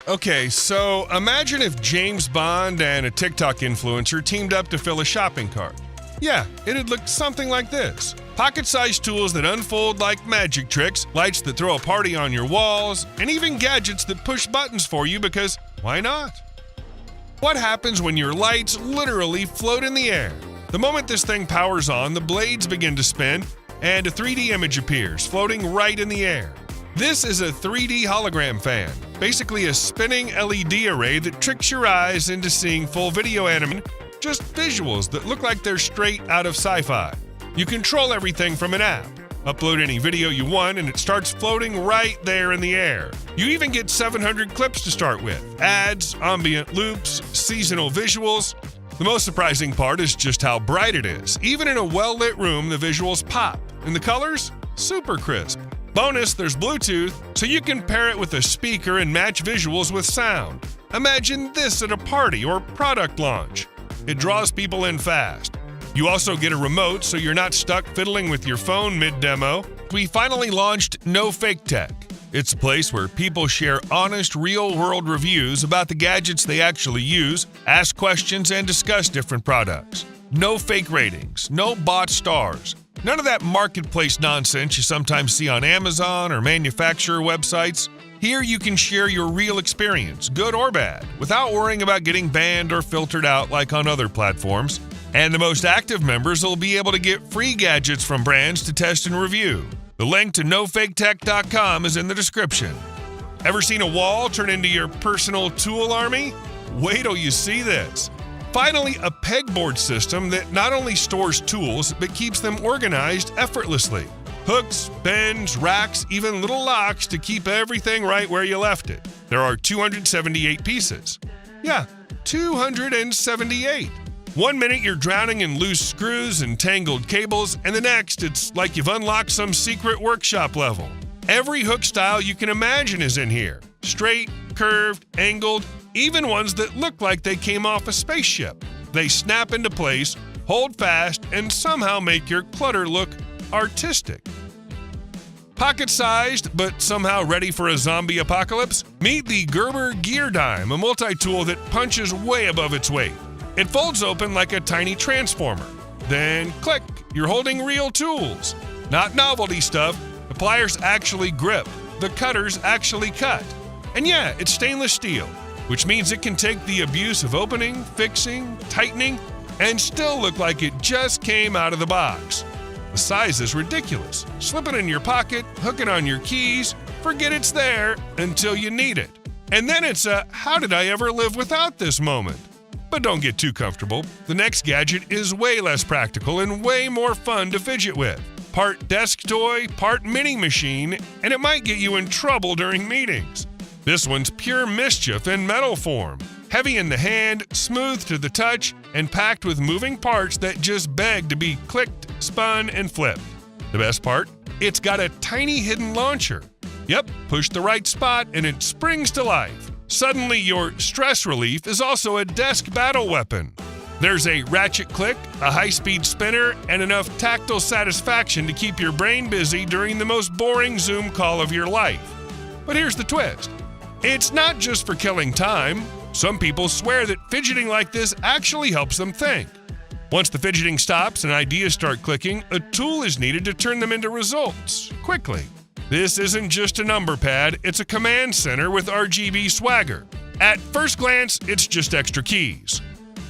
Okay, so imagine if James Bond and a TikTok influencer teamed up to fill a shopping cart. Yeah, it'd look something like this. Pocket-sized tools that unfold like magic tricks, lights that throw a party on your walls, and even gadgets that push buttons for you because why not? What happens when your lights literally float in the air? The moment this thing powers on, the blades begin to spin, and a 3D image appears, floating right in the air. This is a 3D hologram fan, basically a spinning LED array that tricks your eyes into seeing full video animation, just visuals that look like they're straight out of sci-fi. You control everything from an app. Upload any video you want and it starts floating right there in the air. You even get 700 clips to start with, ads, ambient loops, seasonal visuals. The most surprising part is just how bright it is. Even in a well-lit room, the visuals pop, and the colors? Super crisp. Bonus, there's Bluetooth, so you can pair it with a speaker and match visuals with sound. Imagine this at a party or product launch. It draws people in fast. You also get a remote, so you're not stuck fiddling with your phone mid-demo. We finally launched No Fake Tech. It's a place where people share honest, real-world reviews about the gadgets they actually use, ask questions, and discuss different products. No fake ratings, no bot stars. None of that marketplace nonsense you sometimes see on Amazon or manufacturer websites. Here you can share your real experience, good or bad, without worrying about getting banned or filtered out like on other platforms. And the most active members will be able to get free gadgets from brands to test and review. The link to nofaketech.com is in the description. Ever seen a wall turn into your personal tool army? Wait till you see this. Finally, a pegboard system that not only stores tools, but keeps them organized effortlessly. Hooks, bends, racks, even little locks to keep everything right where you left it. There are 278 pieces. Yeah, 278. 1 minute you're drowning in loose screws and tangled cables, and the next it's like you've unlocked some secret workshop level. Every hook style you can imagine is in here. Straight, curved, angled, even ones that look like they came off a spaceship. They snap into place, hold fast, and somehow make your clutter look artistic. Pocket-sized, but somehow ready for a zombie apocalypse? Meet the Gerber Gear Dime, a multi-tool that punches way above its weight. It folds open like a tiny transformer. Then click, you're holding real tools. Not novelty stuff. The pliers actually grip. The cutters actually cut. And yeah, it's stainless steel, which means it can take the abuse of opening, fixing, tightening, and still look like it just came out of the box. The size is ridiculous. Slip it in your pocket, hook it on your keys, forget it's there until you need it. And then it's a how did I ever live without this moment? But don't get too comfortable. The next gadget is way less practical and way more fun to fidget with. Part desk toy, part mini machine, and it might get you in trouble during meetings. This one's pure mischief in metal form. Heavy in the hand, smooth to the touch, and packed with moving parts that just beg to be clicked, spun, and flipped. The best part? It's got a tiny hidden launcher. Yep, push the right spot and it springs to life. Suddenly, your stress relief is also a desk battle weapon. There's a ratchet click, a high-speed spinner, and enough tactile satisfaction to keep your brain busy during the most boring Zoom call of your life. But here's the twist. It's not just for killing time. Some people swear that fidgeting like this actually helps them think. Once the fidgeting stops and ideas start clicking, a tool is needed to turn them into results quickly. This isn't just a number pad, it's a command center with RGB swagger. At first glance, it's just extra keys.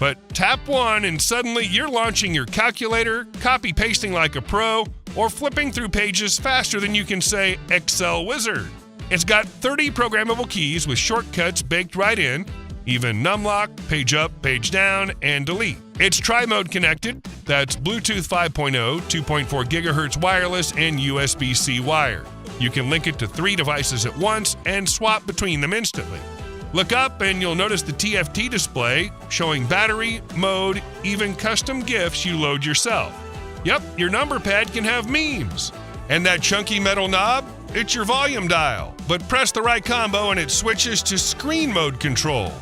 But tap one and suddenly you're launching your calculator, copy-pasting like a pro, or flipping through pages faster than you can say Excel wizard. It's got 30 programmable keys with shortcuts baked right in, even numlock, page up, page down, and delete. It's tri-mode connected. That's Bluetooth 5.0, 2.4 GHz wireless, and USB-C wired. You can link it to 3 devices at once and swap between them instantly. Look up and you'll notice the TFT display showing battery, mode, even custom GIFs you load yourself. Yep, your number pad can have memes. And that chunky metal knob? It's your volume dial, but press the right combo and it switches to screen mode control.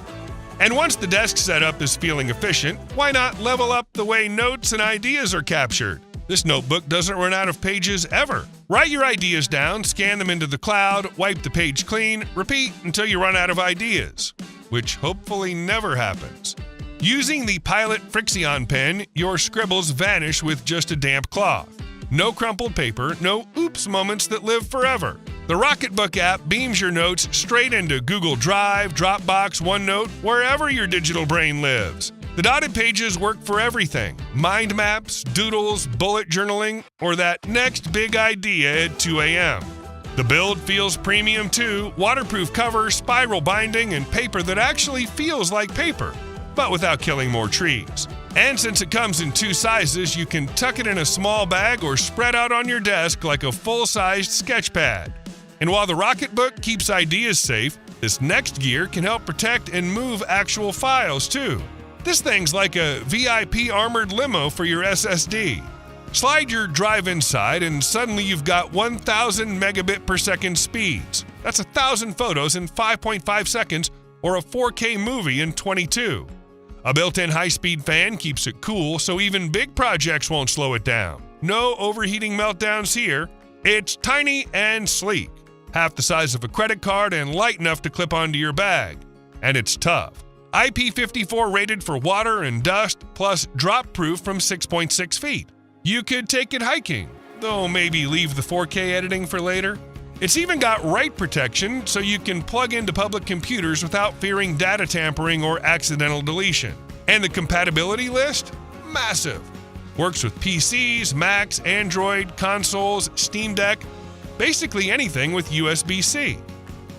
And once the desk setup is feeling efficient, why not level up the way notes and ideas are captured? This notebook doesn't run out of pages ever. Write your ideas down, scan them into the cloud, wipe the page clean, repeat until you run out of ideas, which hopefully never happens. Using the Pilot Frixion pen, your scribbles vanish with just a damp cloth. No crumpled paper, no oops moments that live forever. The Rocketbook app beams your notes straight into Google Drive, Dropbox, OneNote, wherever your digital brain lives. The dotted pages work for everything: mind maps, doodles, bullet journaling, or that next big idea at 2 a.m. The build feels premium too: waterproof cover, spiral binding, and paper that actually feels like paper, but without killing more trees. And since it comes in 2 sizes, you can tuck it in a small bag or spread out on your desk like a full-sized sketch pad. And while the Rocketbook keeps ideas safe, this next gear can help protect and move actual files too. This thing's like a VIP armored limo for your SSD. Slide your drive inside and suddenly you've got 1,000 megabit per second speeds. That's 1,000 photos in 5.5 seconds or a 4K movie in 22. A built-in high-speed fan keeps it cool so even big projects won't slow it down. No overheating meltdowns here. It's tiny and sleek, half the size of a credit card and light enough to clip onto your bag. And it's tough. IP54 rated for water and dust, plus drop-proof from 6.6 feet. You could take it hiking, though maybe leave the 4K editing for later. It's even got write protection, so you can plug into public computers without fearing data tampering or accidental deletion. And the compatibility list? Massive. Works with PCs, Macs, Android, consoles, Steam Deck, basically anything with USB-C.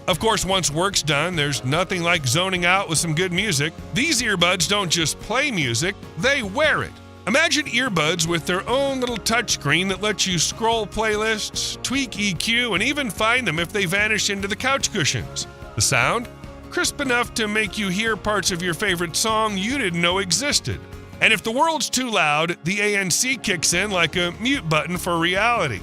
Of course, once work's done, there's nothing like zoning out with some good music. These earbuds don't just play music, they wear it. Imagine earbuds with their own little touchscreen that lets you scroll playlists, tweak EQ, and even find them if they vanish into the couch cushions. The sound? Crisp enough to make you hear parts of your favorite song you didn't know existed. And if the world's too loud, the ANC kicks in like a mute button for reality.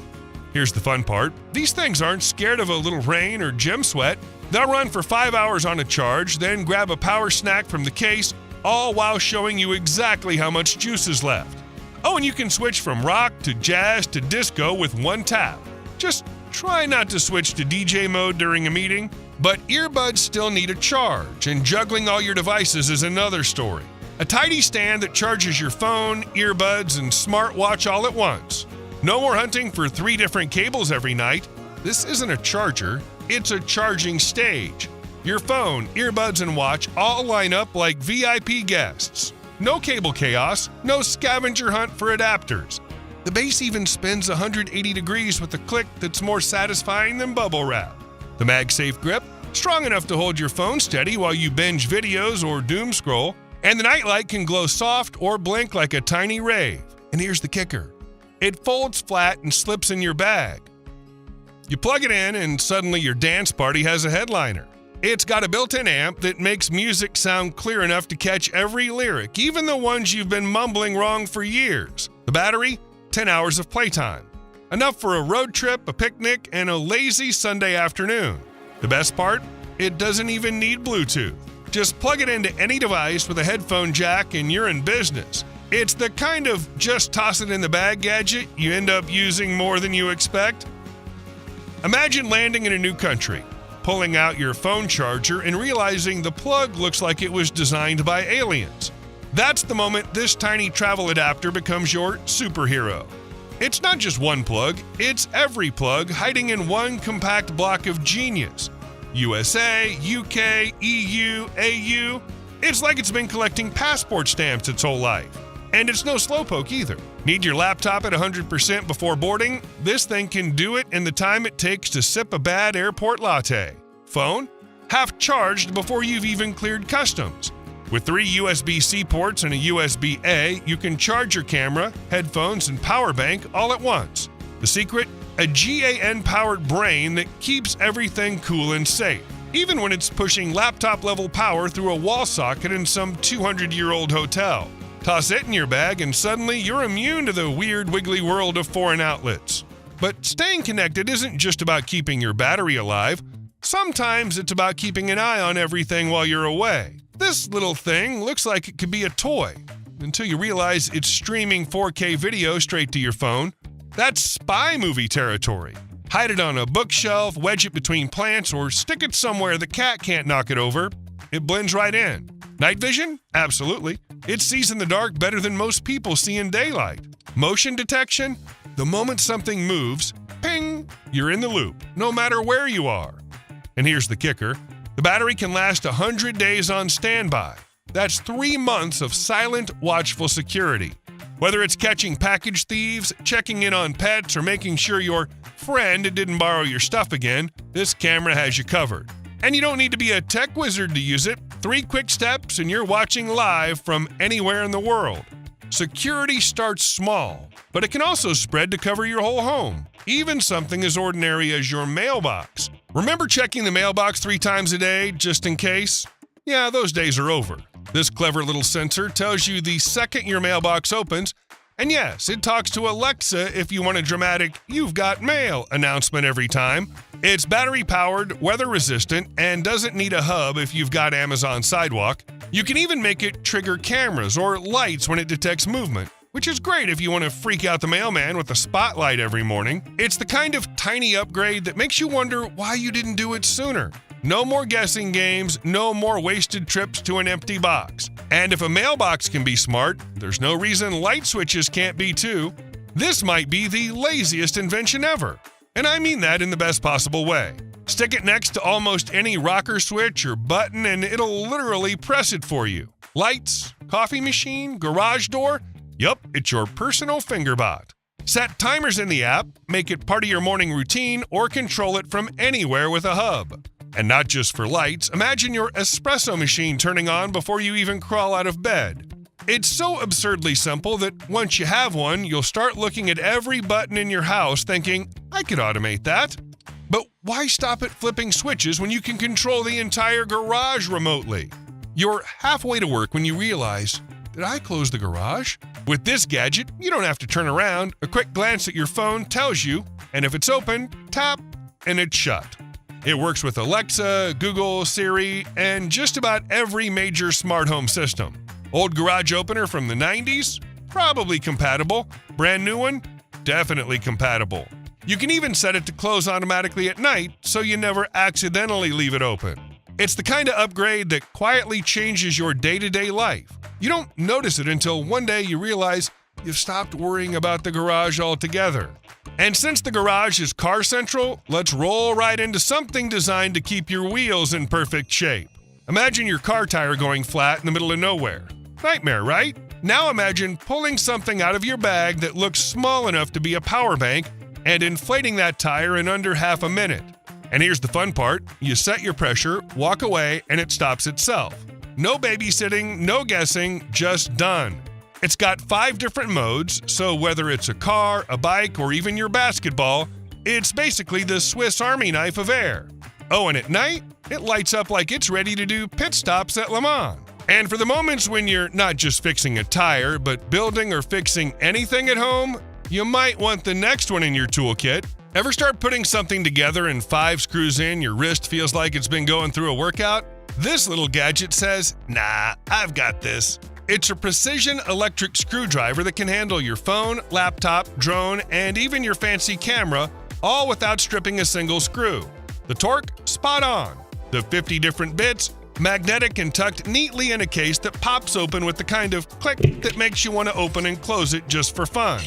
Here's the fun part. These things aren't scared of a little rain or gym sweat. They'll run for 5 hours on a charge, then grab a power snack from the case, all while showing you exactly how much juice is left. Oh, and you can switch from rock to jazz to disco with one tap. Just try not to switch to DJ mode during a meeting. But earbuds still need a charge, and juggling all your devices is another story. A tidy stand that charges your phone, earbuds, and smartwatch all at once. No more hunting for 3 different cables every night. This isn't a charger, it's a charging stage. Your phone, earbuds, and watch all line up like VIP guests. No cable chaos, no scavenger hunt for adapters. The base even spins 180 degrees with a click that's more satisfying than bubble wrap. The MagSafe grip, strong enough to hold your phone steady while you binge videos or doom scroll. And the nightlight can glow soft or blink like a tiny rave. And here's the kicker. It folds flat and slips in your bag. You plug it in and suddenly your dance party has a headliner. It's got a built-in amp that makes music sound clear enough to catch every lyric, even the ones you've been mumbling wrong for years. The battery? 10 hours of playtime. Enough for a road trip, a picnic, and a lazy Sunday afternoon. The best part? It doesn't even need Bluetooth. Just plug it into any device with a headphone jack and you're in business. It's the kind of just toss it in the bag gadget you end up using more than you expect. Imagine landing in a new country, pulling out your phone charger and realizing the plug looks like it was designed by aliens. That's the moment this tiny travel adapter becomes your superhero. It's not just one plug, it's every plug hiding in one compact block of genius. USA, UK, EU, AU. It's like it's been collecting passport stamps its whole life. And it's no slowpoke either. Need your laptop at 100% before boarding? This thing can do it in the time it takes to sip a bad airport latte. Phone? Half charged before you've even cleared customs. With 3 USB-C ports and a USB-A, you can charge your camera, headphones, and power bank all at once. The secret? A GAN-powered brain that keeps everything cool and safe, even when it's pushing laptop-level power through a wall socket in some 200-year-old hotel. Toss it in your bag and suddenly you're immune to the weird, wiggly world of foreign outlets. But staying connected isn't just about keeping your battery alive. Sometimes it's about keeping an eye on everything while you're away. This little thing looks like it could be a toy. until you realize it's streaming 4K video straight to your phone. That's spy movie territory. Hide it on a bookshelf, wedge it between plants, or stick it somewhere the cat can't knock it over. It blends right in. Night vision? Absolutely. It sees in the dark better than most people see in daylight. Motion detection? The moment something moves, ping, you're in the loop, no matter where you are. And here's the kicker. The battery can last 100 days on standby. That's 3 months of silent, watchful security. Whether it's catching package thieves, checking in on pets, or making sure your friend didn't borrow your stuff again, this camera has you covered. And you don't need to be a tech wizard to use it. 3 quick steps and you're watching live from anywhere in the world. Security starts small, but it can also spread to cover your whole home, even something as ordinary as your mailbox. Remember checking the mailbox 3 times a day, just in case? Yeah, those days are over. This clever little sensor tells you the second your mailbox opens, and yes, it talks to Alexa if you want a dramatic "You've got mail" announcement every time. It's battery-powered, weather-resistant, and doesn't need a hub if you've got Amazon Sidewalk. You can even make it trigger cameras or lights when it detects movement, which is great if you want to freak out the mailman with a spotlight every morning. It's the kind of tiny upgrade that makes you wonder why you didn't do it sooner. No more guessing games, no more wasted trips to an empty box. And if a mailbox can be smart, there's no reason light switches can't be too. This might be the laziest invention ever. And I mean that in the best possible way. Stick it next to almost any rocker switch or button and it'll literally press it for you. Lights, coffee machine, garage door? Yup, it's your personal fingerbot. Set timers in the app, make it part of your morning routine, or control it from anywhere with a hub. And not just for lights, imagine your espresso machine turning on before you even crawl out of bed. It's so absurdly simple that once you have one, you'll start looking at every button in your house thinking, I could automate that. But why stop at flipping switches when you can control the entire garage remotely? You're halfway to work when you realize, did I close the garage? With this gadget, you don't have to turn around. A quick glance at your phone tells you, and if it's open, tap, and it's shut. It works with Alexa, Google, Siri, and just about every major smart home system. Old garage opener from the 90s? Probably compatible. Brand new one? Definitely compatible. You can even set it to close automatically at night so you never accidentally leave it open. It's the kind of upgrade that quietly changes your day-to-day life. You don't notice it until one day you realize you've stopped worrying about the garage altogether. And since the garage is car central, let's roll right into something designed to keep your wheels in perfect shape. Imagine your car tire going flat in the middle of nowhere. Nightmare, right? Now imagine pulling something out of your bag that looks small enough to be a power bank and inflating that tire in under half a minute. And here's the fun part. You set your pressure, walk away, and it stops itself. No babysitting, no guessing, just done. It's got 5 different modes, so whether it's a car, a bike, or even your basketball, it's basically the Swiss Army knife of air. Oh, and at night, it lights up like it's ready to do pit stops at Le Mans. And for the moments when you're not just fixing a tire, but building or fixing anything at home, you might want the next one in your toolkit. Ever start putting something together and 5 screws in, your wrist feels like it's been going through a workout? This little gadget says, nah, I've got this. It's a precision electric screwdriver that can handle your phone, laptop, drone, and even your fancy camera, all without stripping a single screw. The torque? Spot on. The 50 different bits? Magnetic and tucked neatly in a case that pops open with the kind of click that makes you want to open and close it just for fun.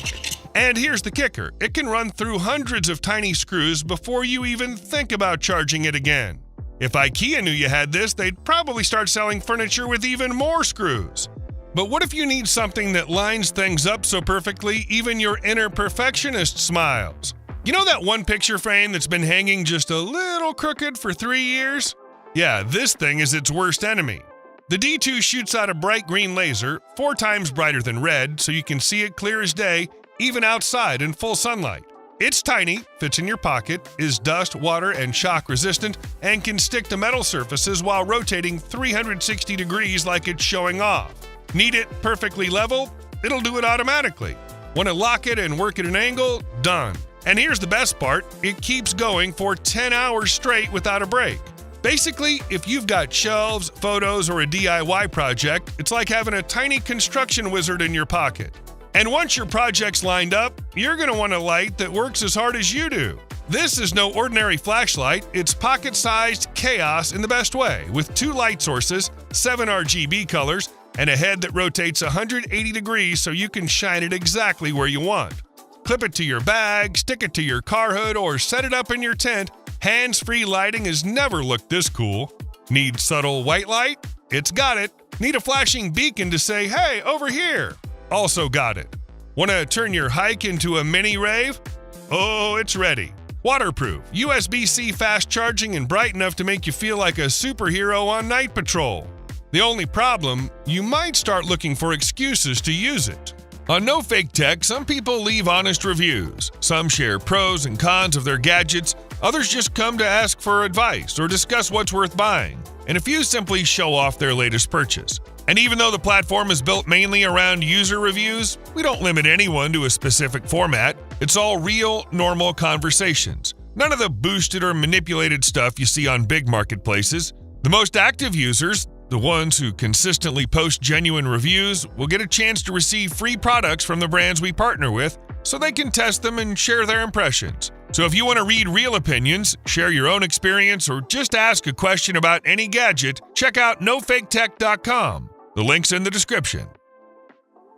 And here's the kicker. It can run through hundreds of tiny screws before you even think about charging it again. If IKEA knew you had this, they'd probably start selling furniture with even more screws. But what if you need something that lines things up so perfectly even your inner perfectionist smiles? You know that one picture frame that's been hanging just a little crooked for 3 years? Yeah, this thing is its worst enemy. The D2 shoots out a bright green laser, 4 times brighter than red, so you can see it clear as day, even outside in full sunlight. It's tiny, fits in your pocket, is dust, water, and shock resistant, and can stick to metal surfaces while rotating 360 degrees like it's showing off. Need it perfectly level? It'll do it automatically. Want to lock it and work at an angle? Done. And here's the best part, it keeps going for 10 hours straight without a break. Basically, if you've got shelves, photos, or a DIY project, it's like having a tiny construction wizard in your pocket. And once your project's lined up, you're going to want a light that works as hard as you do. This is no ordinary flashlight, it's pocket-sized chaos in the best way, with 2 light sources, 7 RGB colors, and a head that rotates 180 degrees so you can shine it exactly where you want. Clip it to your bag, stick it to your car hood, or set it up in your tent. Hands-free lighting has never looked this cool. Need subtle white light? It's got it. Need a flashing beacon to say, hey, over here? Also got it. Want to turn your hike into a mini rave? Oh, it's ready. Waterproof, USB-C fast charging, and bright enough to make you feel like a superhero on night patrol. The only problem, you might start looking for excuses to use it. On No Fake Tech, some people leave honest reviews. Some share pros and cons of their gadgets. Others just come to ask for advice or discuss what's worth buying. And a few simply show off their latest purchase. And even though the platform is built mainly around user reviews, we don't limit anyone to a specific format. It's all real, normal conversations. None of the boosted or manipulated stuff you see on big marketplaces. The most active users, the ones who consistently post genuine reviews, will get a chance to receive free products from the brands we partner with so they can test them and share their impressions. So if you want to read real opinions, share your own experience, or just ask a question about any gadget, check out nofaketech.com. The link's in the description.